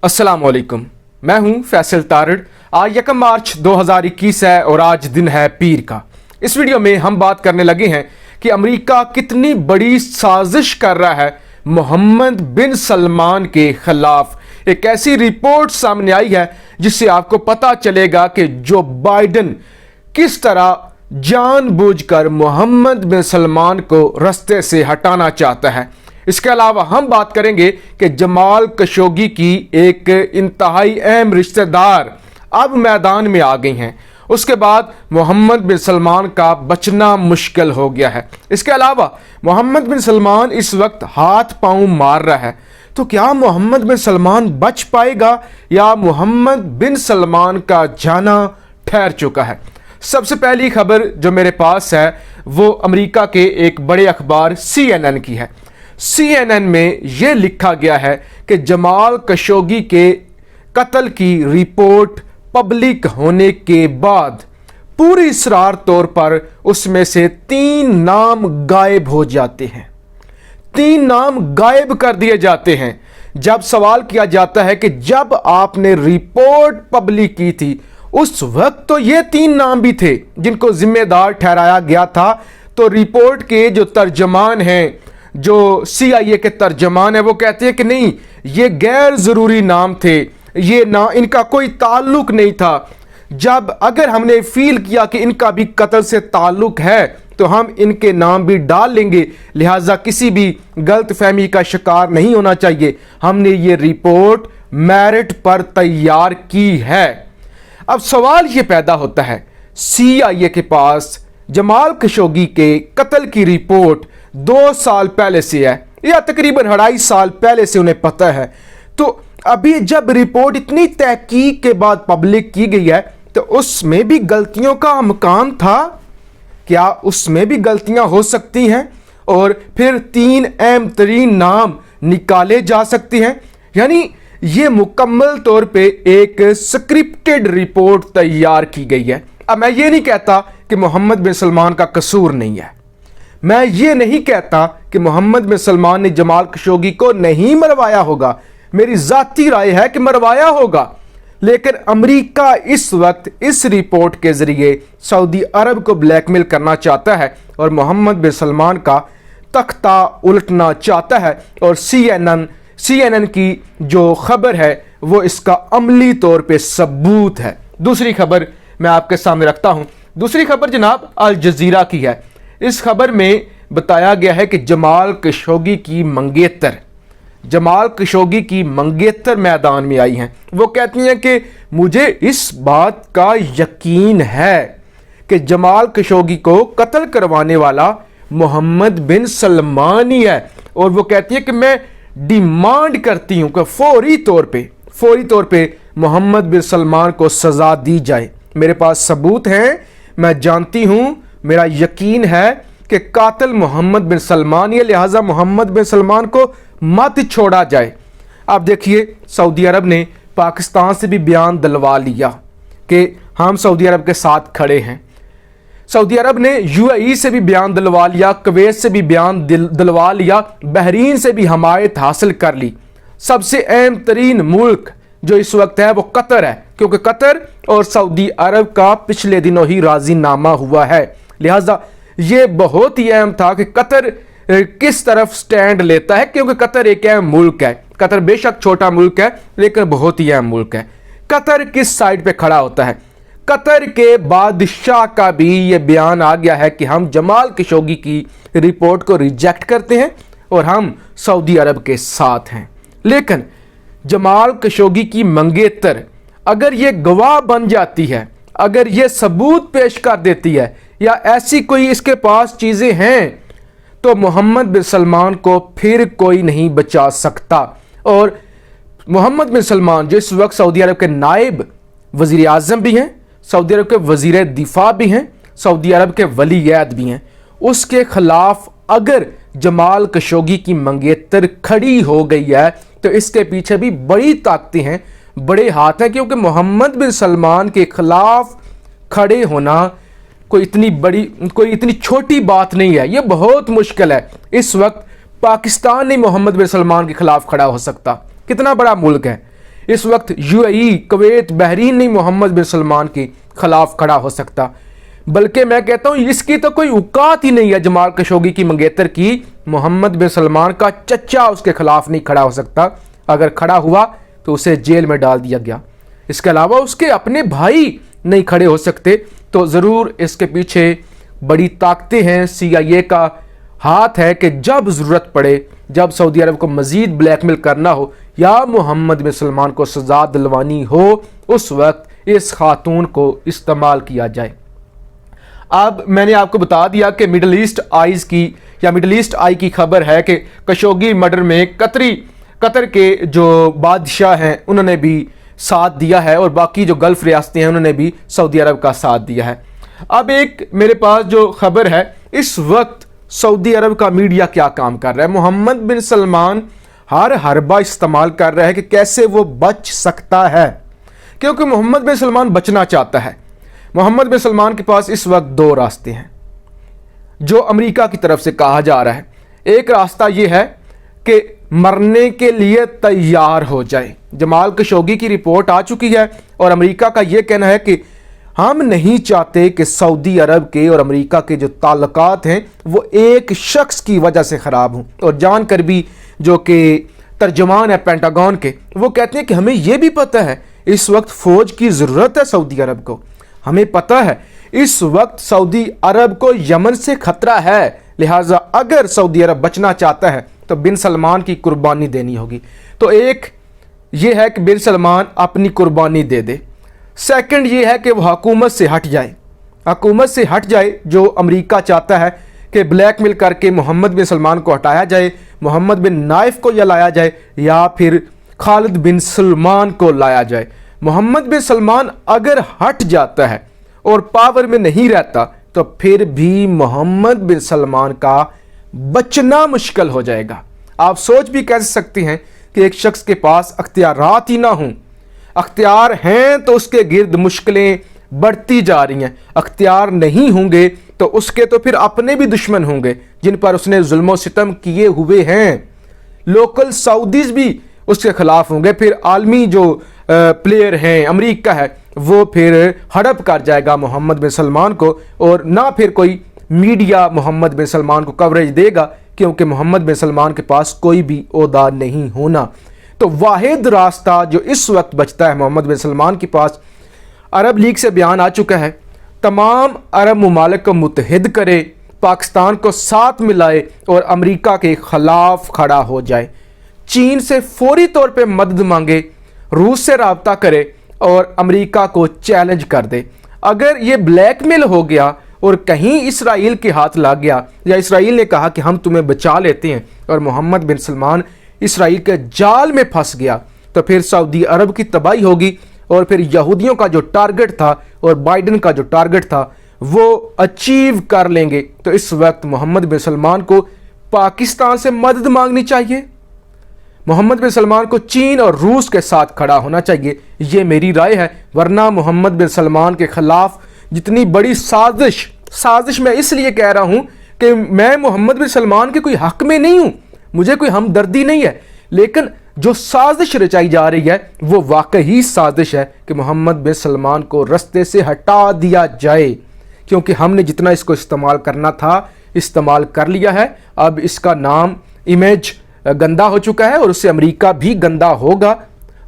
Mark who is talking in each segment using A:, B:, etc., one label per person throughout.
A: अस्सलाम वालेकुम। मैं हूं फैसल तारड़। आज 1 मार्च 2021 है और आज दिन है पीर का। इस वीडियो में हम बात करने लगे हैं कि अमेरिका कितनी बड़ी साजिश कर रहा है मोहम्मद बिन सलमान के खिलाफ। एक ऐसी रिपोर्ट सामने आई है जिससे आपको पता चलेगा कि जो बाइडन किस तरह जानबूझकर मोहम्मद बिन सलमान को रास्ते से हटाना चाहता है। इसके अलावा हम बात करेंगे कि जमाल खशोगी की एक इंतहाई अहम रिश्तेदार अब मैदान में आ गई हैं। उसके बाद मोहम्मद बिन सलमान का बचना मुश्किल हो गया है। इसके अलावा मोहम्मद बिन सलमान इस वक्त हाथ पांव मार रहा है, तो क्या मोहम्मद बिन सलमान बच पाएगा या मोहम्मद बिन सलमान का जाना ठहर चुका है। सबसे पहली खबर जो मेरे पास है वो अमेरिका के एक बड़े अखबार CNN की है। CNN में यह लिखा गया है कि जमाल खशोगी के कत्ल की रिपोर्ट पब्लिक होने के बाद पूरी इसरार तौर पर उसमें से 3 नाम गायब हो जाते हैं। 3 नाम गायब कर दिए जाते हैं। जब सवाल किया जाता है कि जब आपने रिपोर्ट पब्लिक की थी उस वक्त तो ये 3 नाम भी थे जिनको जिम्मेदार ठहराया गया था, तो रिपोर्ट के जो तर्जमान हैं, जो CIA के तर्जमान है, वो कहते हैं कि नहीं, ये गैर ज़रूरी नाम थे, ये ना इनका कोई ताल्लुक नहीं था। जब अगर हमने फील किया कि इनका भी कत्ल से ताल्लुक है तो हम इनके नाम भी डाल लेंगे, लिहाजा किसी भी गलत फहमी का शिकार नहीं होना चाहिए। हमने ये रिपोर्ट मेरिट पर तैयार की है। अब सवाल ये पैदा होता है, CIA के पास जमाल खशोगी के कत्ल की रिपोर्ट 2 साल पहले से है या तकरीबन 2.5 साल पहले से उन्हें पता है, तो अभी जब रिपोर्ट इतनी तहकीक के बाद पब्लिक की गई है तो उसमें भी गलतियों का इम्कान था। क्या उसमें भी गलतियां हो सकती हैं और फिर 3 अहम तरीन नाम निकाले जा सकते हैं। यानी ये मुकम्मल तौर पे एक स्क्रिप्टेड रिपोर्ट तैयार की गई है। अब मैं ये नहीं कहता कि मोहम्मद बिन सलमान का कसूर नहीं है, मैं ये नहीं कहता कि मोहम्मद बिन सलमान ने जमाल खशोगी को नहीं मरवाया होगा, मेरी जाती राय है कि मरवाया होगा। लेकिन अमेरिका इस वक्त इस रिपोर्ट के जरिए सऊदी अरब को ब्लैकमेल करना चाहता है और मोहम्मद बिन सलमान का तख्ता उलटना चाहता है, और CNN की जो खबर है वो इसका अमली तौर पे सबूत है। दूसरी खबर मैं आपके सामने रखता हूं। दूसरी खबर जनाब अल जजीरा की है। इस खबर में बताया गया है कि जमाल खशोगी की मंगेतर मैदान में आई हैं। वो कहती हैं कि मुझे इस बात का यकीन है कि जमाल खशोगी को कत्ल करवाने वाला मोहम्मद बिन सलमान ही है, और वो कहती है कि मैं डिमांड करती हूं कि फौरी तौर पे मोहम्मद बिन सलमान को सजा दी जाए। मेरे पास सबूत हैं, मैं जानती हूं, मेरा यकीन है कि कातिल मोहम्मद बिन सलमान है, लिहाजा मोहम्मद बिन सलमान को मत छोड़ा जाए। आप देखिए, सऊदी अरब ने पाकिस्तान से भी बयान दिलवा लिया कि हम सऊदी अरब के साथ खड़े हैं। सऊदी अरब ने UAE से भी बयान दिलवा लिया, कुवैत से भी बयान दिलवा लिया, बहरीन से भी हमायत हासिल कर ली। सबसे अहम तरीन मुल्क जो इस वक्त है वो कतर है, क्योंकि कतर और सऊदी अरब का पिछले दिनों ही राजीनामा हुआ है। लिहाजा ये बहुत ही अहम था कि कतर किस तरफ स्टैंड लेता है, क्योंकि कतर एक अहम मुल्क है। कतर बेशक छोटा मुल्क है लेकिन बहुत ही अहम मुल्क है। कतर किस साइड पे खड़ा होता है। कतर के बादशाह का भी ये बयान आ गया है कि हम जमाल खशोगी की रिपोर्ट को रिजेक्ट करते हैं और हम सऊदी अरब के साथ हैं। लेकिन जमाल खशोगी की मंगेतर अगर ये गवाह बन जाती है, अगर ये सबूत पेश कर देती है या ऐसी कोई इसके पास चीज़ें हैं, तो मोहम्मद बिन सलमान को फिर कोई नहीं बचा सकता। और मोहम्मद बिन सलमान जो इस वक्त सऊदी अरब के नायब वज़ीर आज़म भी हैं, सऊदी अरब के वज़ीर दिफा भी हैं, सऊदी अरब के वली-ए-अहद भी हैं, उसके खिलाफ अगर जमाल खशोगी की मंगेतर खड़ी हो गई है तो इसके पीछे भी बड़ी ताकतें हैं, बड़े हाथ हैं, क्योंकि मोहम्मद बिन सलमान के खिलाफ खड़े होना कोई इतनी छोटी बात नहीं है, ये बहुत मुश्किल है। इस वक्त पाकिस्तान नहीं मोहम्मद बिन सलमान के खिलाफ खड़ा हो सकता। कितना बड़ा मुल्क है, इस वक्त यूएई, कुवैत, बहरीन नहीं मोहम्मद बिन सलमान के खिलाफ खड़ा हो सकता, बल्कि मैं कहता हूं इसकी तो कोई औकात ही नहीं है जमाल खशोगी की, मंगेतर की। मोहम्मद बिन सलमान का चचा उसके खिलाफ नहीं खड़ा हो सकता। अगर खड़ा हुआ तो उसे जेल में डाल दिया गया। इसके अलावा उसके अपने भाई नहीं खड़े हो सकते। तो ज़रूर इसके पीछे बड़ी ताकतें हैं, CIA का हाथ है कि जब ज़रूरत पड़े, जब सऊदी अरब को मज़ीद ब्लैकमेल करना हो या मोहम्मद बिन सलमान को सज़ा दिलवानी हो, उस वक्त इस खातून को इस्तेमाल किया जाए। अब मैंने आपको बता दिया कि मिडल ईस्ट आई की खबर है कि खशोगी मर्डर में कतर के जो बादशाह हैं उन्होंने भी साथ दिया है और बाकी जो गल्फ रियासतें हैं उन्होंने भी सऊदी अरब का साथ दिया है। अब एक मेरे पास जो खबर है, इस वक्त सऊदी अरब का मीडिया क्या काम कर रहा है, मोहम्मद बिन सलमान हर हरबा इस्तेमाल कर रहा है कि कैसे वो बच सकता है, क्योंकि मोहम्मद बिन सलमान बचना चाहता है। मोहम्मद बिन सलमान के पास इस वक्त दो रास्ते हैं जो अमेरिका की तरफ से कहा जा रहा है। एक रास्ता यह है कि मरने के लिए तैयार हो जाए। जमाल खशोगी की रिपोर्ट आ चुकी है और अमेरिका का यह कहना है कि हम नहीं चाहते कि सऊदी अरब के और अमेरिका के जो ताल्लुकात हैं वो एक शख्स की वजह से ख़राब हों। और जानकर भी जो कि तर्जुमान है पेंटागन के, वो कहते हैं कि हमें यह भी पता है इस वक्त फ़ौज की ज़रूरत है सऊदी अरब को। हमें पता है इस वक्त सऊदी अरब को यमन से खतरा है, लिहाजा अगर सऊदी अरब बचना चाहता है तो बिन सलमान की कुर्बानी देनी होगी। तो एक ये है कि बिन सलमान अपनी कुर्बानी दे दे। सेकंड ये है कि वो हुकूमत से हट जाए, जो अमेरिका चाहता है कि ब्लैकमेल करके मोहम्मद बिन सलमान को हटाया जाए, मोहम्मद बिन नाइफ को या लाया जाए या फिर खालिद बिन सलमान को लाया जाए। मोहम्मद बिन सलमान अगर हट जाता है और पावर में नहीं रहता तो फिर भी मोहम्मद बिन सलमान का बचना मुश्किल हो जाएगा। आप सोच भी कैसे सकते हैं कि एक शख्स के पास अख्तियारात ही ना हों। अख्तियार हैं तो उसके गिर्द मुश्किलें बढ़ती जा रही हैं, अख्तियार नहीं होंगे तो उसके तो फिर अपने भी दुश्मन होंगे जिन पर उसने जुल्म सितम किए हुए हैं। लोकल सऊदीज भी उसके खिलाफ होंगे, फिर आलमी जो प्लेयर हैं, अमेरिका है, वो फिर हड़प कर जाएगा मोहम्मद बिन सलमान को और ना फिर कोई मीडिया मोहम्मद बिन सलमान को कवरेज देगा, क्योंकि मोहम्मद बिन सलमान के पास कोई भी ओहदा नहीं होना। तो वाहिद रास्ता जो इस वक्त बचता है मोहम्मद बिन सलमान के पास, अरब लीग से बयान आ चुका है, तमाम अरब मुमालिक को मुत्तहिद करे, पाकिस्तान को साथ मिलाए और अमेरिका के खिलाफ खड़ा हो जाए, चीन से फौरी तौर पे मदद मांगे, रूस से राब्ता करे और अमेरिका को चैलेंज कर दे। अगर ये ब्लैकमेल हो गया और कहीं इसराइल के हाथ लग गया या इसराइल ने कहा कि हम तुम्हें बचा लेते हैं और मोहम्मद बिन सलमान इसराइल के जाल में फंस गया, तो फिर सऊदी अरब की तबाही होगी और फिर यहूदियों का जो टारगेट था और बाइडन का जो टारगेट था वो अचीव कर लेंगे। तो इस वक्त मोहम्मद बिन सलमान को पाकिस्तान से मदद मांगनी चाहिए, मोहम्मद बिन सलमान को चीन और रूस के साथ खड़ा होना चाहिए, ये मेरी राय है। वरना मोहम्मद बिन सलमान के खिलाफ जितनी बड़ी साजिश मैं इसलिए कह रहा हूं कि मैं मोहम्मद बिन सलमान के कोई हक में नहीं हूं, मुझे कोई हमदर्दी नहीं है, लेकिन जो साजिश रचाई जा रही है वो वाकई साजिश है कि मोहम्मद बिन सलमान को रास्ते से हटा दिया जाए, क्योंकि हमने जितना इसको इस्तेमाल करना था इस्तेमाल कर लिया है। अब इसका नाम इमेज गंदा हो चुका है और उससे अमेरिका भी गंदा होगा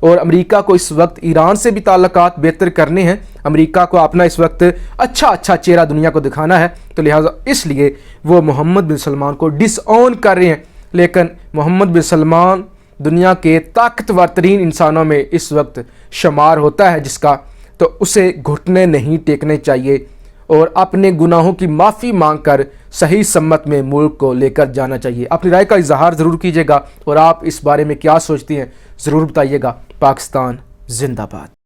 A: और अमेरिका को इस वक्त ईरान से भी ताल्लुकात बेहतर करने हैं, अमेरिका को अपना इस वक्त अच्छा चेहरा दुनिया को दिखाना है। तो लिहाजा इसलिए वो मोहम्मद बिन सलमान को डिसऑन कर रहे हैं। लेकिन मोहम्मद बिन सलमान दुनिया के ताकतवर तरीन इंसानों में इस वक्त शुमार होता है जिसका, तो उसे घुटने नहीं टेकने चाहिए और अपने गुनाहों की माफ़ी मांगकर सही सम्मत में मुल्क को लेकर जाना चाहिए। अपनी राय का इजहार ज़रूर कीजिएगा और आप इस बारे में क्या सोचती हैं ज़रूर बताइएगा। पाकिस्तान जिंदाबाद।